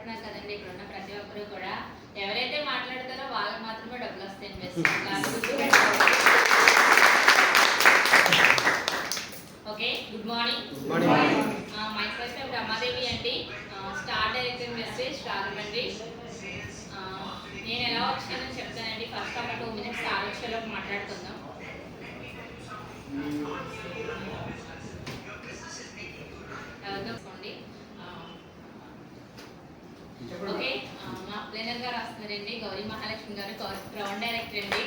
మాట్లాడుతున్నారు కదండి ఇక్కడ ఉన్న ప్రతి ఒక్కరు కూడా. ఎవరైతే మాట్లాడతారో వాళ్ళకి మాత్రమే డబ్బులు వస్తాయి invest. Okay, good morning. My self I'm Ramadevi అండి, స్టార్ డైరెక్టర్ ఇన్వెస్టర్స్ రాజమండ్రి. నేను ఎలా వచ్చానో చెప్తానండి. ఫస్ట్ ఒక 2 minutes ఆలోచనలోకి మాట్లాడుకుందాం. ఓకే, మా ప్లేనర్ గారు వస్తున్నారండి, గౌరీ మహాలక్ష్మి గారు, గ్రౌండ్ డైరెక్టర్ అండి.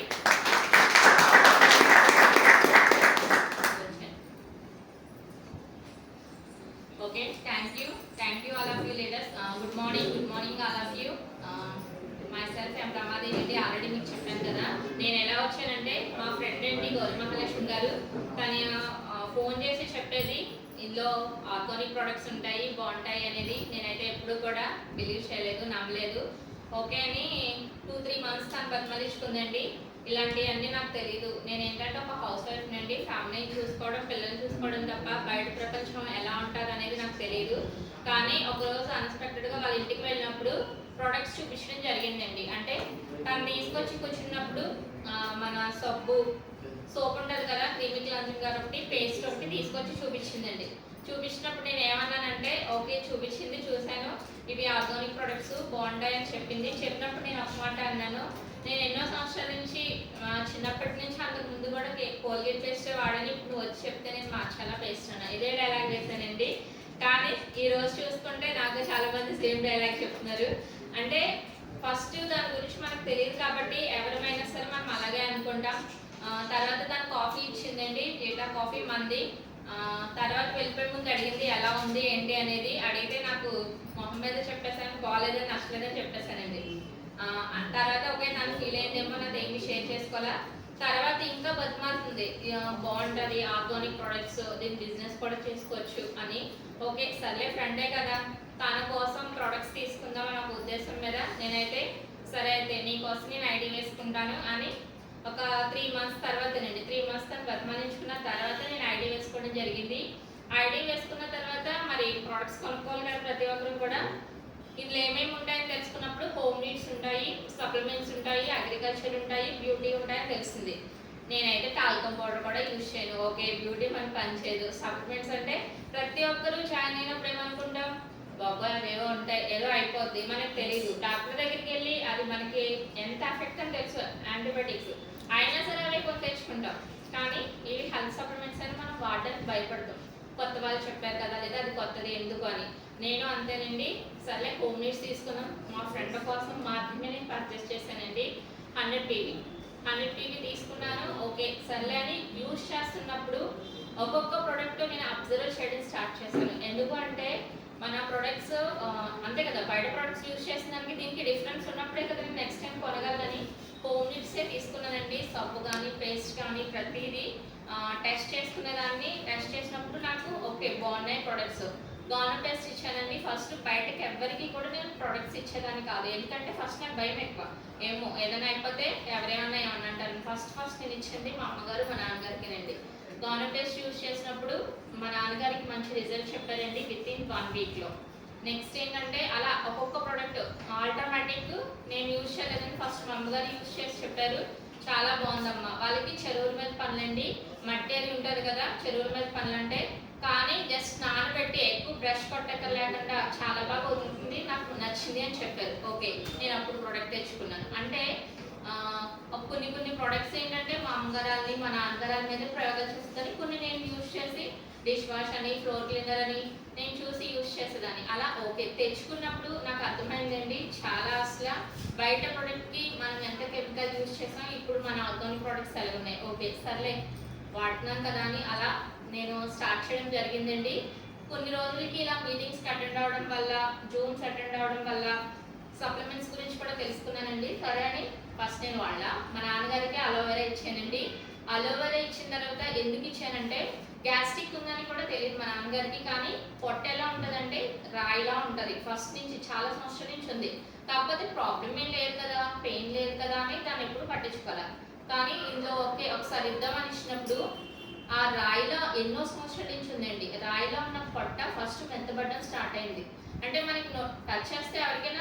Okay, thank you all of you leaders. Good morning all of you. My self I'm Ramadevi అండి. ఆల్రెడీ మీకు చెప్పాను కదా. నేను ఎలా వచ్చానంటే మా ఫ్రెండ్ అండి గౌరీ మహాలక్ష్మి గారు, తను ఫోన్ చేసి చెప్పేది ఇందులో ఆర్గానిక్ ప్రొడక్ట్స్ ఉంటాయి, బాగుంటాయి అనేది నేనైతే ఎప్పుడు కూడా బిలీవ్ చేయలేదు, నమ్మలేదు. ఓకే అని 2-3 months తను బతిమలించుకుందండి. ఇలాంటివన్నీ నాకు తెలీదు. నేను ఏంటంటే ఒక హౌస్ వైఫ్ నుండి ఫ్యామిలీని చూసుకోవడం, పిల్లల్ని చూసుకోవడం తప్ప బయట ప్రపంచం ఎలా ఉంటుంది అనేది నాకు తెలియదు. కానీ ఒకరోజు అన్ఎక్స్పెక్టెడ్గా వాళ్ళ ఇంటికి వెళ్ళినప్పుడు ప్రొడక్ట్స్ చూపించడం జరిగిందండి. అంటే తను తీసుకొచ్చి కూర్చున్నప్పుడు మన సోప్ ఉంటుంది కదా, క్రీమీ క్లెన్జింగ్ గారు ఒకటి, పేస్ట్ ఒకటి తీసుకొచ్చి చూపించిందండి. చూపించినప్పుడు నేను ఏమన్నానంటే ఓకే, చూశాను, ఇవి ఆర్గానిక్ ప్రొడక్ట్స్ బాగుంటాయి అని చెప్పింది. చెప్పినప్పుడు నేను ఒక మాట అన్నాను, నేను ఎన్నో సంవత్సరాల నుంచి చిన్నప్పటి నుంచి అంతకు ముందు కూడా కోల్గేట్ పేస్ట్ వాడని, ఇప్పుడు వచ్చి చెప్తే నేను మార్చాలా పేస్ట్ అన్నా. ఇదే డైలాగ్ వేసానండి. కానీ ఈరోజు చూసుకుంటే నాకు చాలా మంది సేమ్ డైలాగ్ చెప్తున్నారు. అంటే ఫస్ట్ దాని గురించి మనకు తెలియదు కాబట్టి ఎవరైనా సరే మనం అలాగే అనుకుంటాం. తర్వాత దాని కాఫీ ఇచ్చిందండి, డేటా కాఫీ మంది. తర్వాత వెళ్ళిపోయే ముందు అడిగింది ఎలా ఉంది ఏంటి అనేది. అడిగితే నాకు మొహం మీద చెప్పేసాను, బాగాలేదని నచ్చలేదని చెప్పేశానండి. తర్వాత ఓకే నన్ను ఫీల్ అయిందేమో, నాది ఏమి షేర్ చేసుకోవాలా. తర్వాత ఇంకా బతిమాలుతుంది, బాగుంటుంది ఆర్గానిక్ ప్రొడక్ట్స్, దీని బిజినెస్ కూడా చేసుకోవచ్చు అని. ఓకే సర్లే, ఫ్రెండే కదా, తన కోసం ప్రొడక్ట్స్ తీసుకుందాం అనే ఒక ఉద్దేశం మీద నేనైతే సరే అయితే నీకోసం నేను ఐడి వేసుకుంటాను అని ఒక 3 months తర్వాతనండి, 3 months తను బతిమాలించుకున్న తర్వాత నేను ఐడి వేసుకోవడం జరిగింది. ఐడి వేసుకున్న తర్వాత మరి ప్రొడక్ట్స్ కొనుక్కోవాలి కదా ప్రతి ఒక్కరు కూడా. ఇందులో ఏమేమి ఉంటాయని తెలుసుకున్నప్పుడు హోమ్ నీడ్స్ ఉంటాయి, సప్లిమెంట్స్ ఉంటాయి, అగ్రికల్చర్ ఉంటాయి, బ్యూటీ ఉంటాయని తెలిసింది. నేనైతే టాల్కమ్ పౌడర్ కూడా యూజ్ చేయను. ఓకే, బ్యూటీ మనకి పనిచేయదు. సప్లిమెంట్స్ అంటే ప్రతి ఒక్కరూ జాయిన్ అయినప్పుడు ఏమనుకుంటాం, బాబాయ్ అవేవో ఉంటాయి, ఏదో అయిపోద్ది, మనకు తెలియదు. డాక్టర్ దగ్గరికి వెళ్ళి అది మనకి ఎంత ఎఫెక్ట్ అని తెలుసు, యాంటీబయాటిక్స్ అయినా సరే అవి కొంత తెచ్చుకుంటాం. కానీ ఇవి హెల్త్ సప్లిమెంట్స్ అని మనం వాడడానికి భయపడతాం. కొత్త వాళ్ళు చెప్పారు కదా, లేదా అది కొత్తది ఎందుకు అని. నేను అంతేనండి, సర్లే హోమ్ నీడ్స్ తీసుకున్నాం. మా ఫ్రెండ్ కోసం మాత్రమే నేను పర్చేస్ చేశానండి. 100 PV తీసుకున్నాను. ఓకే సర్లే అని యూజ్ చేస్తున్నప్పుడు ఒక్కొక్క ప్రోడక్ట్ నేను అబ్జర్వ్ చేయడం స్టార్ట్ చేశాను. ఎందుకు అంటే మన ప్రొడక్ట్స్ అంతే కదా, బయట ప్రొడక్ట్స్ యూజ్ చేసిన దానికి దీనికి డిఫరెన్స్ ఉన్నప్పుడే కదా నేను నెక్స్ట్ టైం కొనగలని హోమ్ నీడ్సే తీసుకున్నానండి. సబ్బు కానీ పేస్ట్ కానీ ప్రతిదీ టెస్ట్ చేసుకునేదాన్ని. టెస్ట్ చేసినప్పుడు నాకు ఓకే బాగున్నాయి ప్రొడక్ట్స్. గానా పేస్ట్ ఇచ్చానండి. ఫస్ట్ బయటకి ఎవరికి కూడా నేను ప్రొడక్ట్స్ ఇచ్చేదాన్ని కాదు, ఎందుకంటే ఫస్ట్ నాకు భయం ఎక్కువ. ఏమో ఏదైనా అయిపోతే ఏమన్నా అంటారు. ఫస్ట్ నేను ఇచ్చింది మా అమ్మగారు మా నాన్నగారికినండి. గానా పేస్ట్ యూజ్ చేసినప్పుడు మా నాన్నగారికి మంచి రిజల్ట్ చెప్పారండి వితిన్ 1 weekలో. నెక్స్ట్ ఏంటంటే అలా ఒక్కొక్క ప్రోడక్ట్ ఆల్టర్నేటివ్ నేను యూజ్ చేయలేదని ఫస్ట్ మా అమ్మగారు యూజ్ చేసి చెప్పారు, చాలా బాగుందమ్మా. వాళ్ళకి చెరువుల మీద పనులండి, మట్టి అది ఉంటుంది కదా చెరువుల మీద పనులు అంటే. కానీ జస్ట్ నానబెట్టి ఎక్కువ బ్రష్ కొట్టక లేకుండా చాలా బాగా వదులుతుంది, నాకు నచ్చింది అని చెప్పారు. ఓకే నేను అప్పుడు ప్రోడక్ట్ తెచ్చుకున్నాను. అంటే కొన్ని ప్రోడక్ట్స్ ఏంటంటే మా అమ్మగారాలని మా నాన్నగారాల మీద ప్రయోగాలు చేస్తుందని, కొన్ని నేను యూజ్ చేసి డిష్ వాష్ అని, ఫ్లోర్ క్లీనర్ అని నేను చూసి యూజ్ చేసేదాన్ని. అలా ఓకే తెచ్చుకున్నప్పుడు నాకు అర్థమైందండి, చాలా అసలు బయట ప్రోడక్ట్కి మనం ఎంత కెమికల్ యూజ్ చేసాం, ఇప్పుడు మన ఆర్గానిక్ ప్రోడక్ట్స్ ఎలా ఉన్నాయి. ఓకే సర్లే వాడుతున్నాను కదా అని అలా నేను స్టార్ట్ చేయడం జరిగిందండి. కొన్ని రోజులకి ఇలా మీటింగ్స్కి అటెండ్ అవ్వడం వల్ల, జూమ్స్ అటెండ్ అవ్వడం వల్ల సప్లిమెంట్స్ గురించి కూడా తెలుసుకున్నానండి. సరే అని ఫస్ట్ నేను మా నాన్నగారికి అలోవెరా ఇచ్చానండి. అలోవెరా ఇచ్చిన తర్వాత ఎందుకు ఇచ్చానంటే గ్యాస్ట్రిక్ ఉందని కూడా తెలియదు మా నాన్నగారికి. కానీ పొట్ట ఎలా ఉంటుందంటే రాయిలా ఉంటుంది, ఫస్ట్ నుంచి చాలా సంవత్సరాల నుంచి ఉంది. కాకపోతే ప్రాబ్లం ఏం లేదు కదా, పెయిన్ లేదు కదా అని దాన్ని ఎప్పుడు పట్టించుకోవాలి. కానీ ఇందులో ఓకే ఒకసారి ఇద్దామని ఇచ్చినప్పుడు ఆ రాయిలో ఎన్నో సంవత్సరాల నుంచి ఉందండి. రాయిలో ఉన్న పొట్ట ఫస్ట్ మెత్తబడడం స్టార్ట్ అయింది. అంటే మనకి టచ్ చేస్తే ఎవరికైనా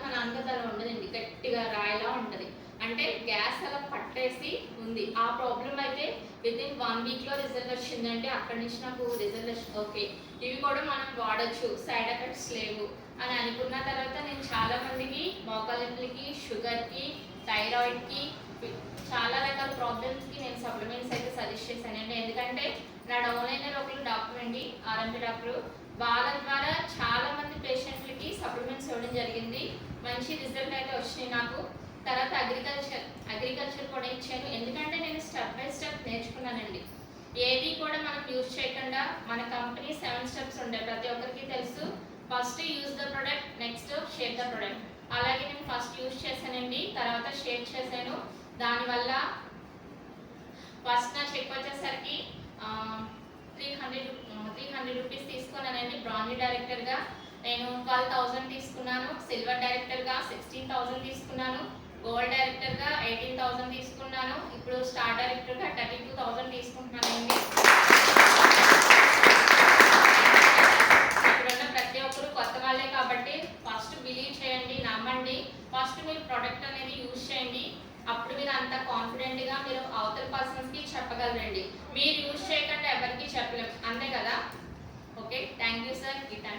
మా నాన్నగారు అలా ఉండదండి, గట్టిగా రాయిలా ఉంటుంది. అంటే గ్యాస్ అలా పట్టేసి ఉంది. ఆ ప్రాబ్లం అయితే వితిన్ 1 వీక్లో రిజల్ట్ వచ్చిందంటే అక్కడి నుంచి నాకు రిజల్ట్ ఓకే ఇవి కూడా మనం వాడచ్చు, సైడ్ ఎఫెక్ట్స్ లేవు అని అనుకున్న తర్వాత నేను చాలా మందికి మోకాళ్ళ నొప్పులకి, షుగర్కి, థైరాయిడ్కి, చాలా రకాల ప్రాబ్లమ్స్కి నేను సప్లిమెంట్స్ అయితే సజెస్ట్ చేశానండి. ఎందుకంటే నా డౌన్లైనర్ ఒకరు డాక్టర్ అండి, ఆర్ఎంపీ డాక్టర్, వాళ్ళ ద్వారా చాలా మంది పేషెంట్లకి సప్లిమెంట్స్ ఇవ్వడం జరిగింది. మంచి రిజల్ట్ అయితే వచ్చినాయి నాకు. తర్వాత అగ్రికల్చర్ కూడా ఇచ్చాను. ఎందుకంటే నేను స్టెప్ బై స్టెప్ నేర్చుకున్నానండి. ఏది కూడా మనం యూజ్ చేయకుండా మన కంపెనీ 7 స్టెప్స్ ఉండే ప్రతి ఒక్కరికి తెలుసు. First use the product, next share the product. అలాగే నేను ఫస్ట్ యూజ్ చేశానండి, తర్వాత షేర్ చేశాను. దానివల్ల ఫస్ట్ నా చెక్ వచ్చేసరికి 300 రూపీస్ తీసుకున్నానండి. బ్రాంజీ డైరెక్టర్గా నేను 12,000 తీసుకున్నాను, సిల్వర్ డైరెక్టర్గా 16,000 తీసుకున్నాను, గోల్డ్ డైరెక్టర్గా 18,000 తీసుకున్నాను, ఇప్పుడు స్టార్ డైరెక్టర్గా 32,000 తీసుకుంటున్నానండి. ఇప్పుడున్న ప్రతి ఒక్కరు కొత్త వాళ్ళే కాబట్టి ఫస్ట్ బిలీవ్ చేయండి, నమ్మండి. ఫస్ట్ మీరు ప్రోడక్ట్ అనేది యూజ్ చేయండి. అప్పుడు మీరు అంత కాన్ఫిడెంట్గా మీరు అవతల పర్సన్స్కి చెప్పగలరండి. మీరు యూజ్ చేయకుండా ఎవరికి చెప్పలేము, అంతే కదా. Okay, thank you sir. ఈ టైం